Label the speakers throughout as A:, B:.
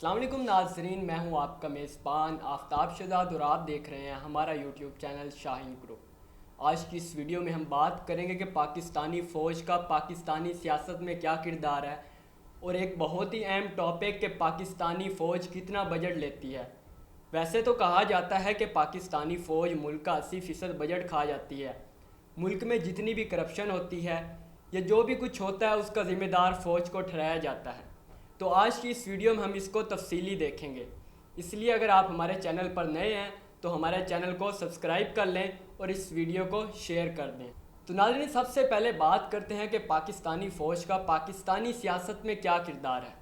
A: السلام علیکم ناظرین، میں ہوں آپ کا میزبان آفتاب شہزاد اور آپ دیکھ رہے ہیں ہمارا یوٹیوب چینل شاہین گروپ۔ آج کی اس ویڈیو میں ہم بات کریں گے کہ پاکستانی فوج کا پاکستانی سیاست میں کیا کردار ہے، اور ایک بہت ہی اہم ٹاپک کہ پاکستانی فوج کتنا بجٹ لیتی ہے۔ ویسے تو کہا جاتا ہے کہ پاکستانی فوج ملک کا 80% بجٹ کھا جاتی ہے۔ ملک میں جتنی بھی کرپشن ہوتی ہے یا جو بھی کچھ ہوتا ہے اس کا ذمہ دار فوج کو ٹھہرایا جاتا ہے۔ تو آج کی اس ویڈیو میں ہم اس کو تفصیلی دیکھیں گے، اس لیے اگر آپ ہمارے چینل پر نئے ہیں تو ہمارے چینل کو سبسکرائب کر لیں اور اس ویڈیو کو شیئر کر دیں۔ تو ناظرین، سب سے پہلے بات کرتے ہیں کہ پاکستانی فوج کا پاکستانی سیاست میں کیا کردار ہے۔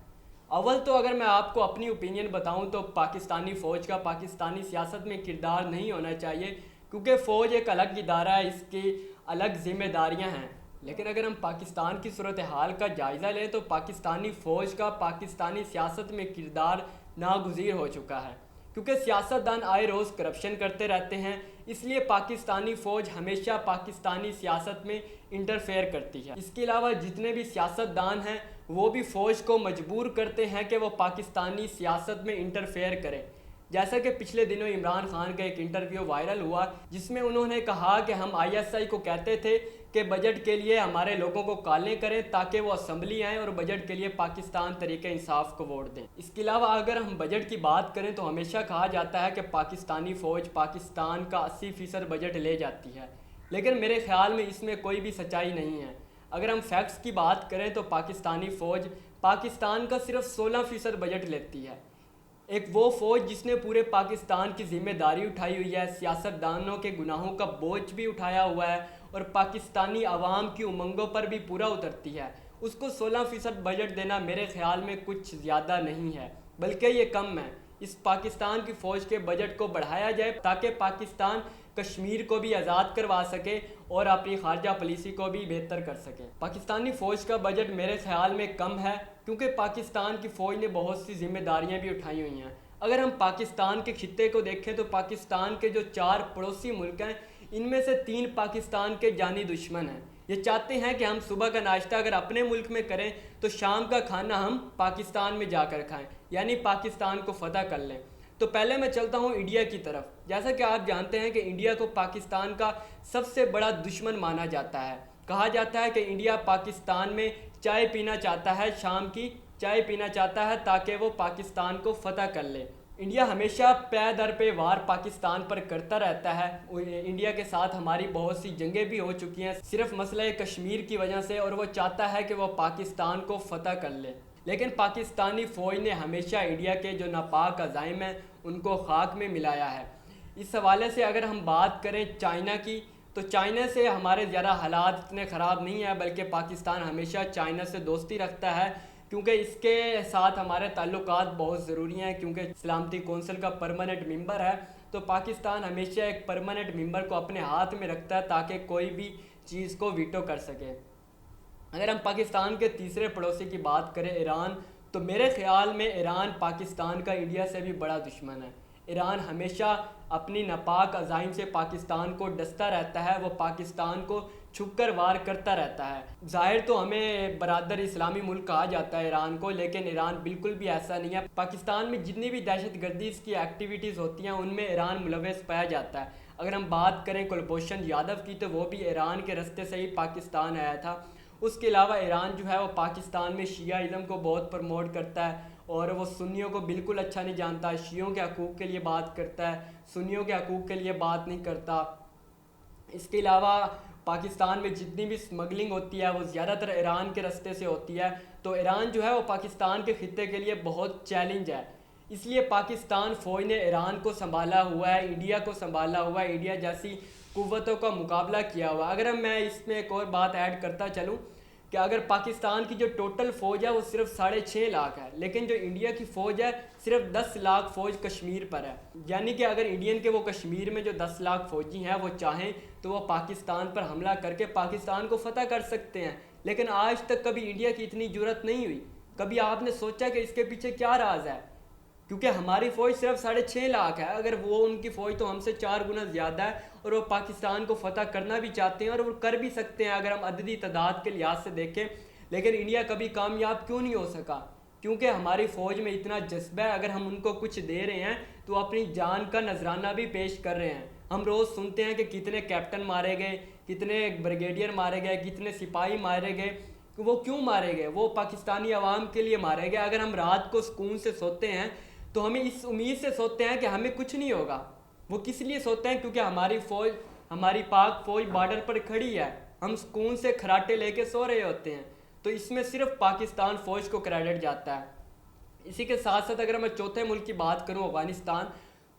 A: اول تو اگر میں آپ کو اپنی اوپینین بتاؤں تو پاکستانی فوج کا پاکستانی سیاست میں کردار نہیں ہونا چاہیے، کیونکہ فوج ایک الگ ادارہ ہے، اس کی الگ ذمہ داریاں ہیں۔ لیکن اگر ہم پاکستان کی صورتحال کا جائزہ لیں تو پاکستانی فوج کا پاکستانی سیاست میں کردار ناگزیر ہو چکا ہے، کیونکہ سیاستدان آئے روز کرپشن کرتے رہتے ہیں، اس لیے پاکستانی فوج ہمیشہ پاکستانی سیاست میں انٹرفیئر کرتی ہے۔ اس کے علاوہ جتنے بھی سیاستدان ہیں وہ بھی فوج کو مجبور کرتے ہیں کہ وہ پاکستانی سیاست میں انٹرفیئر کریں۔ جیسا کہ پچھلے دنوں عمران خان کا ایک انٹرویو وائرل ہوا جس میں انہوں نے کہا کہ ہم ISI کو کہتے تھے کہ بجٹ کے لیے ہمارے لوگوں کو کالیں کریں تاکہ وہ اسمبلی آئیں اور بجٹ کے لیے پاکستان تحریک انصاف کو ووٹ دیں۔ اس کے علاوہ اگر ہم بجٹ کی بات کریں تو ہمیشہ کہا جاتا ہے کہ پاکستانی فوج پاکستان کا 80% بجٹ لے جاتی ہے، لیکن میرے خیال میں اس میں کوئی بھی سچائی نہیں ہے۔ اگر ہم فیکٹس کی بات کریں تو پاکستانی فوج پاکستان کا صرف 16% بجٹ لیتی ہے۔ ایک وہ فوج جس نے پورے پاکستان کی ذمہ داری اٹھائی ہوئی ہے، سیاستدانوں کے گناہوں کا بوجھ بھی اٹھایا ہوا ہے اور پاکستانی عوام کی امنگوں پر بھی پورا اترتی ہے، اس کو 16% بجٹ دینا میرے خیال میں کچھ زیادہ نہیں ہے، بلکہ یہ کم ہے۔ اس پاکستان کی فوج کے بجٹ کو بڑھایا جائے تاکہ پاکستان کشمیر کو بھی آزاد کروا سکے اور اپنی خارجہ پالیسی کو بھی بہتر کر سکے۔ پاکستانی فوج کا بجٹ میرے خیال میں کم ہے کیونکہ پاکستان کی فوج نے بہت سی ذمہ داریاں بھی اٹھائی ہوئی ہیں۔ اگر ہم پاکستان کے خطے کو دیکھیں تو پاکستان کے جو 4 پڑوسی ملک ہیں ان میں سے 3 پاکستان کے جانی دشمن ہیں۔ یہ چاہتے ہیں کہ ہم صبح کا ناشتہ اگر اپنے ملک میں کریں تو شام کا کھانا ہم پاکستان میں جا کر کھائیں، یعنی پاکستان کو فتح کر لیں۔ تو پہلے میں چلتا ہوں انڈیا کی طرف۔ جیسا کہ آپ جانتے ہیں کہ انڈیا کو پاکستان کا سب سے بڑا دشمن مانا جاتا ہے۔ کہا جاتا ہے کہ انڈیا پاکستان میں چائے پینا چاہتا ہے، شام کی چائے پینا چاہتا ہے تاکہ وہ پاکستان کو فتح کر لے۔ انڈیا ہمیشہ پے در پہ وار پاکستان پر کرتا رہتا ہے۔ انڈیا کے ساتھ ہماری بہت سی جنگیں بھی ہو چکی ہیں صرف مسئلہ کشمیر کی وجہ سے، اور وہ چاہتا ہے کہ وہ پاکستان کو فتح کر لے۔ لیکن پاکستانی فوج نے ہمیشہ انڈیا کے جو ناپاک عزائم ہیں ان کو خاک میں ملایا ہے۔ اس حوالے سے اگر ہم بات کریں چائنا کی تو چائنا سے ہمارے زیادہ حالات اتنے خراب نہیں ہیں، بلکہ پاکستان ہمیشہ چائنا سے دوستی رکھتا ہے کیونکہ اس کے ساتھ ہمارے تعلقات بہت ضروری ہیں، کیونکہ سلامتی کونسل کا پرماننٹ ممبر ہے۔ تو پاکستان ہمیشہ ایک پرماننٹ ممبر کو اپنے ہاتھ میں رکھتا ہے تاکہ کوئی بھی چیز کو ویٹو کر سکے۔ اگر ہم پاکستان کے تیسرے پڑوسی کی بات کریں ایران، تو میرے خیال میں ایران پاکستان کا انڈیا سے بھی بڑا دشمن ہے۔ ایران ہمیشہ اپنی ناپاک عزائم سے پاکستان کو ڈستا رہتا ہے، وہ پاکستان کو چھپ کر وار کرتا رہتا ہے۔ ظاہر تو ہمیں برادر اسلامی ملک کہا جاتا ہے ایران کو، لیکن ایران بالکل بھی ایسا نہیں ہے۔ پاکستان میں جتنی بھی دہشت گردی کی ایکٹیویٹیز ہوتی ہیں ان میں ایران ملوث پایا جاتا ہے۔ اگر ہم بات کریں کلبھوشن یادو کی تو وہ بھی ایران کے راستے سے ہی پاکستان آیا تھا۔ اس کے علاوہ ایران جو ہے وہ پاکستان میں شیعہ ازم کو بہت پروموٹ کرتا ہے اور وہ سنیوں کو بالکل اچھا نہیں جانتا، شیعوں کے حقوق کے لیے بات کرتا ہے، سنیوں کے حقوق کے لیے بات نہیں کرتا۔ اس کے علاوہ پاکستان میں جتنی بھی اسمگلنگ ہوتی ہے وہ زیادہ تر ایران کے راستے سے ہوتی ہے، تو ایران جو ہے وہ پاکستان کے خطے کے لیے بہت چیلنج ہے۔ اس لیے پاکستان فوج نے ایران کو سنبھالا ہوا ہے، انڈیا کو سنبھالا ہوا ہے، انڈیا جیسی قوتوں کا مقابلہ کیا ہوا ہے۔ اگر میں اس میں ایک اور بات ایڈ کرتا چلوں کہ اگر پاکستان کی جو ٹوٹل فوج ہے وہ صرف 6.5 لاکھ ہے، لیکن جو انڈیا کی فوج ہے صرف 10 لاکھ فوج کشمیر پر ہے، یعنی کہ اگر انڈین کے وہ کشمیر میں جو 10 لاکھ فوجی ہیں وہ چاہیں تو وہ پاکستان پر حملہ کر کے پاکستان کو فتح کر سکتے ہیں، لیکن آج تک کبھی انڈیا کی اتنی جرأت نہیں ہوئی۔ کبھی آپ نے سوچا کہ اس کے پیچھے کیا راز ہے؟ کیونکہ ہماری فوج صرف 6.5 لاکھ ہے، اگر وہ ان کی فوج تو ہم سے 4 گنا زیادہ ہے اور وہ پاکستان کو فتح کرنا بھی چاہتے ہیں اور وہ کر بھی سکتے ہیں اگر ہم عددی تعداد کے لحاظ سے دیکھیں، لیکن انڈیا کبھی کامیاب کیوں نہیں ہو سکا؟ کیونکہ ہماری فوج میں اتنا جذبہ ہے، اگر ہم ان کو کچھ دے رہے ہیں تو اپنی جان کا نذرانہ بھی پیش کر رہے ہیں۔ ہم روز سنتے ہیں کہ کتنے کیپٹن مارے گئے، کتنے بریگیڈیئر مارے گئے، کتنے سپاہی مارے گئے۔ وہ کیوں مارے گئے؟ وہ پاکستانی عوام کے لیے مارے گئے۔ اگر ہم رات کو سکون سے سوتے ہیں تو ہمیں اس امید سے سوتے ہیں کہ ہمیں کچھ نہیں ہوگا۔ وہ کس لیے سوتے ہیں؟ کیونکہ ہماری فوج، ہماری پاک فوج بارڈر پر کھڑی ہے، ہم سکون سے کھراٹے لے کے سو رہے ہوتے ہیں۔ تو اس میں صرف پاکستان فوج کو کریڈٹ جاتا ہے۔ اسی کے ساتھ ساتھ اگر میں چوتھے ملک کی بات کروں، افغانستان،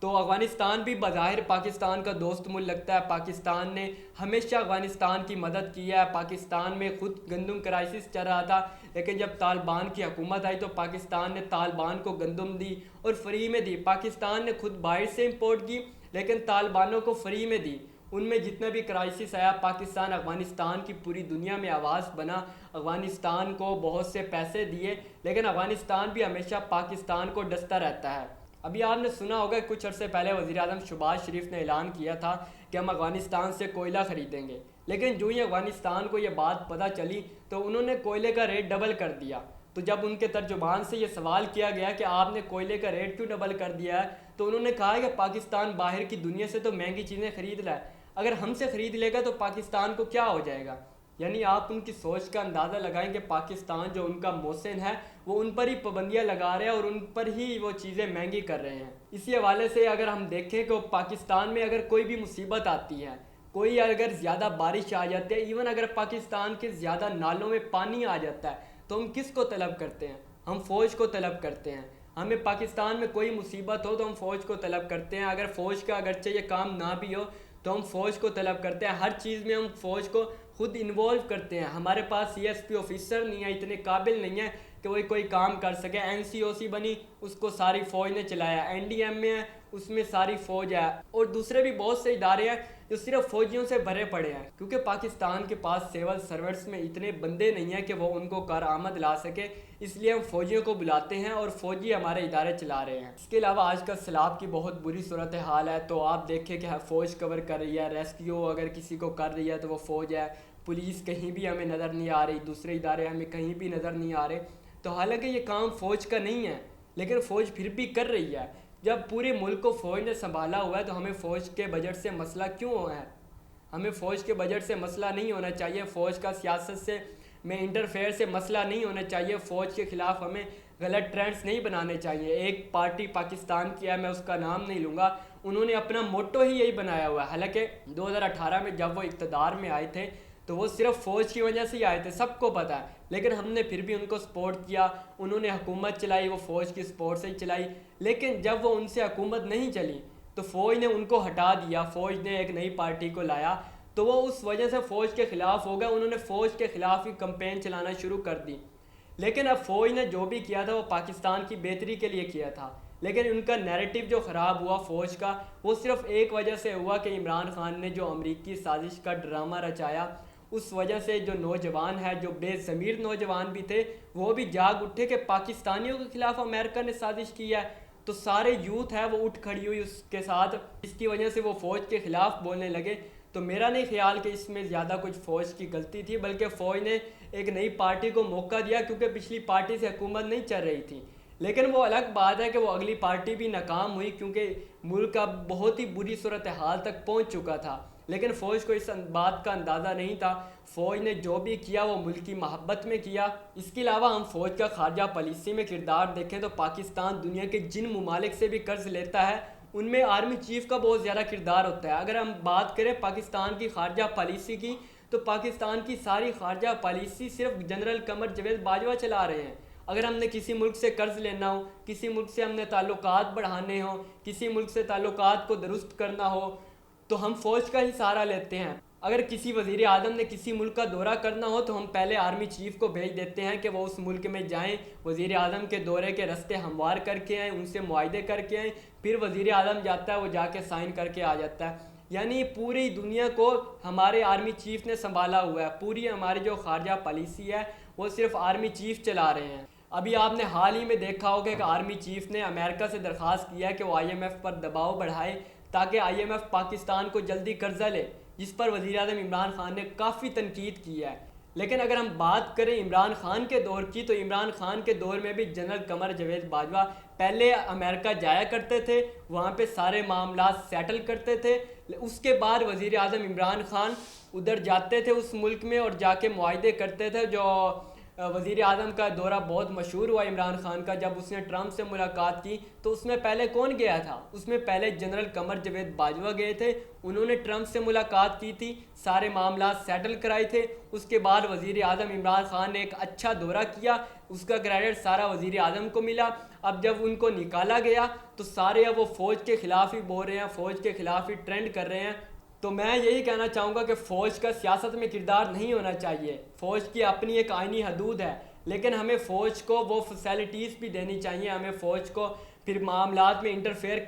A: تو افغانستان بھی بظاہر پاکستان کا دوست ملک لگتا ہے۔ پاکستان نے ہمیشہ افغانستان کی مدد کی ہے۔ پاکستان میں خود گندم کرائسس چل رہا تھا، لیکن جب طالبان کی حکومت آئی تو پاکستان نے طالبان کو گندم دی اور فری میں دی۔ پاکستان نے خود باہر سے امپورٹ کی لیکن طالبانوں کو فری میں دی۔ ان میں جتنا بھی کرائسس آیا، پاکستان افغانستان کی پوری دنیا میں آواز بنا، افغانستان کو بہت سے پیسے دیے، لیکن افغانستان بھی ہمیشہ پاکستان کو ڈستا رہتا ہے۔ ابھی آپ نے سنا ہوگا کچھ عرصے پہلے وزیر اعظم شہباز شریف نے اعلان کیا تھا کہ ہم افغانستان سے کوئلہ خریدیں گے، لیکن جو ہی افغانستان کو یہ بات پتہ چلی تو انہوں نے کوئلے کا ریٹ ڈبل کر دیا۔ تو جب ان کے ترجمان سے یہ سوال کیا گیا کہ آپ نے کوئلے کا ریٹ کیوں ڈبل کر دیا ہے، تو انہوں نے کہا کہ پاکستان باہر کی دنیا سے تو مہنگی چیزیں خرید رہا ہے، اگر ہم سے خرید لے گا تو پاکستان کو کیا ہو جائے گا۔ یعنی آپ ان کی سوچ کا اندازہ لگائیں کہ پاکستان جو ان کا محسن ہے وہ ان پر ہی پابندیاں لگا رہے ہیں اور ان پر ہی وہ چیزیں مہنگی کر رہے ہیں۔ اسی حوالے سے اگر ہم دیکھیں کہ پاکستان میں اگر کوئی بھی مصیبت آتی ہے، کوئی اگر زیادہ بارش آ جاتی ہے، ایون اگر پاکستان کے زیادہ نالوں میں پانی آ جاتا ہے، تو ہم کس کو طلب کرتے ہیں؟ ہم فوج کو طلب کرتے ہیں۔ ہمیں پاکستان میں کوئی مصیبت ہو تو ہم فوج کو طلب کرتے ہیں۔ اگر فوج کا اگرچہ یہ کام نہ بھی ہو تو ہم فوج کو طلب کرتے ہیں۔ ہر چیز میں ہم فوج کو خود انوالو کرتے ہیں۔ ہمارے پاس سی ایس پی آفیسر نہیں ہے، اتنے قابل نہیں ہے کہ وہ کوئی کام کر سکے۔ این سی او سی بنی، اس کو ساری فوج نے چلایا۔ این ڈی ایم میں ہے، اس میں ساری فوج ہے، اور دوسرے بھی بہت سے ادارے ہیں جو صرف فوجیوں سے بھرے پڑے ہیں، کیونکہ پاکستان کے پاس سول سرونٹس میں اتنے بندے نہیں ہیں کہ وہ ان کو کارآمد لا سکے، اس لیے ہم فوجیوں کو بلاتے ہیں اور فوجی ہمارے ادارے چلا رہے ہیں۔ اس کے علاوہ آج کل سیلاب کی بہت بری صورتحال ہے، تو آپ دیکھیں کہ فوج کور کر رہی ہے، ریسکیو اگر کسی کو کر رہی ہے تو وہ فوج ہے، پولیس کہیں بھی ہمیں نظر نہیں آ رہی، دوسرے ادارے ہمیں کہیں بھی نظر نہیں آ رہے۔ تو حالانکہ یہ کام فوج کا نہیں ہے، لیکن فوج پھر بھی کر رہی ہے۔ جب پورے ملک کو فوج نے سنبھالا ہوا ہے تو ہمیں فوج کے بجٹ سے مسئلہ کیوں ہے؟ ہمیں فوج کے بجٹ سے مسئلہ نہیں ہونا چاہیے، فوج کا سیاست سے میں انٹرفیئر سے مسئلہ نہیں ہونا چاہیے، فوج کے خلاف ہمیں غلط ٹرینڈز نہیں بنانے چاہیے۔ ایک پارٹی پاکستان کی ہے، میں اس کا نام نہیں لوں گا، انہوں نے اپنا موٹو ہی یہی بنایا ہوا ہے۔ حالانکہ 2018 میں جب وہ اقتدار میں آئے تھے تو وہ صرف فوج کی وجہ سے ہی آئے تھے، سب کو پتہ ہے، لیکن ہم نے پھر بھی ان کو سپورٹ کیا۔ انہوں نے حکومت چلائی، وہ فوج کی سپورٹ سے ہی چلائی، لیکن جب وہ ان سے حکومت نہیں چلی تو فوج نے ان کو ہٹا دیا، فوج نے ایک نئی پارٹی کو لایا، تو وہ اس وجہ سے فوج کے خلاف ہو گیا، انہوں نے فوج کے خلاف ہی کمپین چلانا شروع کر دی۔ لیکن اب فوج نے جو بھی کیا تھا وہ پاکستان کی بہتری کے لیے کیا تھا، لیکن ان کا نیریٹو جو خراب ہوا فوج کا، وہ صرف ایک وجہ سے ہوا کہ عمران خان نے جو امریکی سازش کا ڈرامہ رچایا، اس وجہ سے جو نوجوان ہے، جو بے ضمیر نوجوان بھی تھے، وہ بھی جاگ اٹھے کہ پاکستانیوں کے خلاف امریکہ نے سازش کی ہے، تو سارے یوتھ ہے وہ اٹھ کھڑی ہوئی اس کے ساتھ، اس کی وجہ سے وہ فوج کے خلاف بولنے لگے۔ تو میرا نہیں خیال کہ اس میں زیادہ کچھ فوج کی غلطی تھی، بلکہ فوج نے ایک نئی پارٹی کو موقع دیا، کیونکہ پچھلی پارٹی سے حکومت نہیں چل رہی تھی۔ لیکن وہ الگ بات ہے کہ وہ اگلی پارٹی بھی ناکام ہوئی، کیونکہ ملک اب بہت ہی بری صورتحال تک پہنچ چکا تھا، لیکن فوج کو اس بات کا اندازہ نہیں تھا۔ فوج نے جو بھی کیا وہ ملک کی محبت میں کیا۔ اس کے علاوہ ہم فوج کا خارجہ پالیسی میں کردار دیکھیں تو پاکستان دنیا کے جن ممالک سے بھی قرض لیتا ہے ان میں آرمی چیف کا بہت زیادہ کردار ہوتا ہے۔ اگر ہم بات کریں پاکستان کی خارجہ پالیسی کی، تو پاکستان کی ساری خارجہ پالیسی صرف جنرل قمر جاوید باجوہ چلا رہے ہیں۔ اگر ہم نے کسی ملک سے قرض لینا ہو، کسی ملک سے ہم نے تعلقات بڑھانے ہوں، کسی ملک سے تعلقات کو درست کرنا ہو، تو ہم فوج کا ہی سہارا لیتے ہیں۔ اگر کسی وزیر اعظم نے کسی ملک کا دورہ کرنا ہو تو ہم پہلے آرمی چیف کو بھیج دیتے ہیں کہ وہ اس ملک میں جائیں، وزیر اعظم کے دورے کے رستے ہموار کر کے آئیں، ان سے معاہدے کر کے آئیں، پھر وزیر اعظم جاتا ہے، وہ جا کے سائن کر کے آ جاتا ہے۔ یعنی پوری دنیا کو ہمارے آرمی چیف نے سنبھالا ہوا ہے، پوری ہماری جو خارجہ پالیسی ہے وہ صرف آرمی چیف چلا رہے ہیں۔ ابھی آپ نے حال ہی میں دیکھا ہوگا کہ آرمی چیف نے امریکہ سے درخواست کیا ہے کہ وہ آئی ایم ایف پر دباؤ بڑھائے تاکہ آئی ایم ایف پاکستان کو جلدی قرضہ لے، جس پر وزیر اعظم عمران خان نے کافی تنقید کی ہے۔ لیکن اگر ہم بات کریں عمران خان کے دور کی تو عمران خان کے دور میں بھی جنرل قمر جاوید باجوہ پہلے امریکہ جایا کرتے تھے، وہاں پہ سارے معاملات سیٹل کرتے تھے، اس کے بعد وزیر اعظم عمران خان ادھر جاتے تھے اس ملک میں اور جا کے معاہدے کرتے تھے۔ جو وزیر اعظم کا دورہ بہت مشہور ہوا عمران خان کا، جب اس نے ٹرمپ سے ملاقات کی تو اس میں پہلے کون گیا تھا؟ اس میں پہلے جنرل قمر جاوید باجوہ گئے تھے، انہوں نے ٹرمپ سے ملاقات کی تھی، سارے معاملات سیٹل کرائے تھے۔ اس کے بعد وزیر اعظم عمران خان نے ایک اچھا دورہ کیا، اس کا کریڈٹ سارا وزیر اعظم کو ملا۔ اب جب ان کو نکالا گیا تو سارے اب وہ فوج کے خلاف ہی بول رہے ہیں، فوج کے خلاف ہی ٹرینڈ کر رہے ہیں۔ تو میں یہی کہنا چاہوں گا کہ فوج کا سیاست میں کردار نہیں ہونا چاہیے، فوج کی اپنی ایک آئینی حدود ہے، لیکن ہمیں فوج کو وہ فیسلٹیز بھی دینی چاہیے، ہمیں فوج کو پھر معاملات میں انٹرفیئر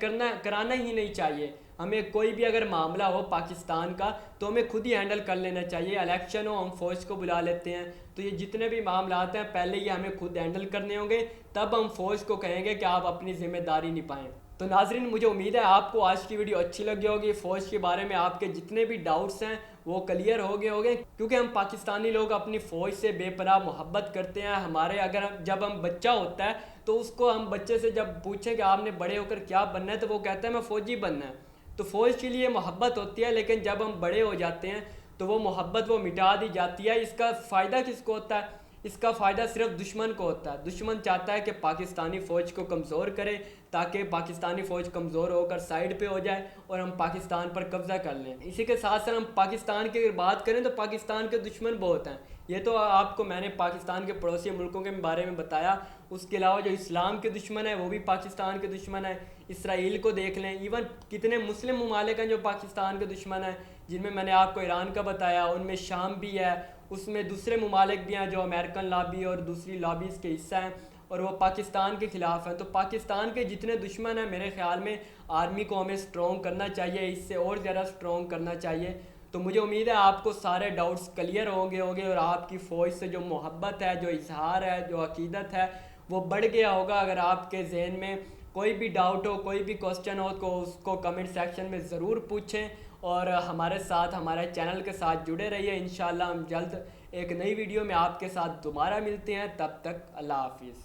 A: کرانا ہی نہیں چاہیے۔ ہمیں کوئی بھی اگر معاملہ ہو پاکستان کا تو ہمیں خود ہی ہینڈل کر لینا چاہیے، الیکشن ہو ہم فوج کو بلا لیتے ہیں، تو یہ جتنے بھی معاملات ہیں پہلے یہ ہمیں خود ہینڈل کرنے ہوں گے، تب ہم فوج کو کہیں گے کہ آپ اپنی ذمہ داری نبھائیں۔ تو ناظرین مجھے امید ہے آپ کو آج کی ویڈیو اچھی لگی ہوگی، فوج کے بارے میں آپ کے جتنے بھی ڈاؤٹس ہیں وہ کلیئر ہو گئے ہوگے، کیونکہ ہم پاکستانی لوگ اپنی فوج سے بے پناہ محبت کرتے ہیں۔ ہمارے جب ہم بچہ ہوتا ہے تو اس کو ہم بچے سے جب پوچھیں کہ آپ نے بڑے ہو کر کیا بننا ہے تو وہ کہتا ہے میں فوجی بننا ہے، تو فوج کے لیے محبت ہوتی ہے، لیکن جب ہم بڑے ہو جاتے ہیں تو وہ محبت وہ مٹا دی جاتی ہے۔ اس کا فائدہ کس کو ہوتا ہے؟ اس کا فائدہ صرف دشمن کو ہوتا ہے۔ دشمن چاہتا ہے کہ پاکستانی فوج کو کمزور کرے تاکہ پاکستانی فوج کمزور ہو کر سائیڈ پہ ہو جائے اور ہم پاکستان پر قبضہ کر لیں۔ اسی کے ساتھ ساتھ ہم پاکستان کی اگر بات کریں تو پاکستان کے دشمن بہت ہیں، یہ تو آپ کو میں نے پاکستان کے پڑوسی ملکوں کے بارے میں بتایا۔ اس کے علاوہ جو اسلام کے دشمن ہیں وہ بھی پاکستان کے دشمن ہیں، اسرائیل کو دیکھ لیں، ایون کتنے مسلم ممالک ہیں جو پاکستان کے دشمن ہیں، جن میں نے آپ کو ایران کا بتایا، ان میں شام بھی ہے، اس میں دوسرے ممالک بھی ہیں جو امریکن لابی اور دوسری لابیز کے حصہ ہیں اور وہ پاکستان کے خلاف ہیں۔ تو پاکستان کے جتنے دشمن ہیں میرے خیال میں آرمی کو ہمیں سٹرونگ کرنا چاہیے، اس سے اور زیادہ سٹرونگ کرنا چاہیے۔ تو مجھے امید ہے آپ کو سارے ڈاؤٹس کلیئر ہوگے اور آپ کی فوج سے جو محبت ہے، جو اظہار ہے، جو عقیدت ہے وہ بڑھ گیا ہوگا۔ اگر آپ کے ذہن میں کوئی بھی ڈاؤٹ ہو، کوئی بھی کوسچن ہو تو اس کو کمنٹ سیکشن میں ضرور پوچھیں اور ہمارے ساتھ ہمارے چینل کے ساتھ جڑے رہیے۔ انشاءاللہ ہم جلد ایک نئی ویڈیو میں آپ کے ساتھ دوبارہ ملتے ہیں، تب تک اللہ حافظ۔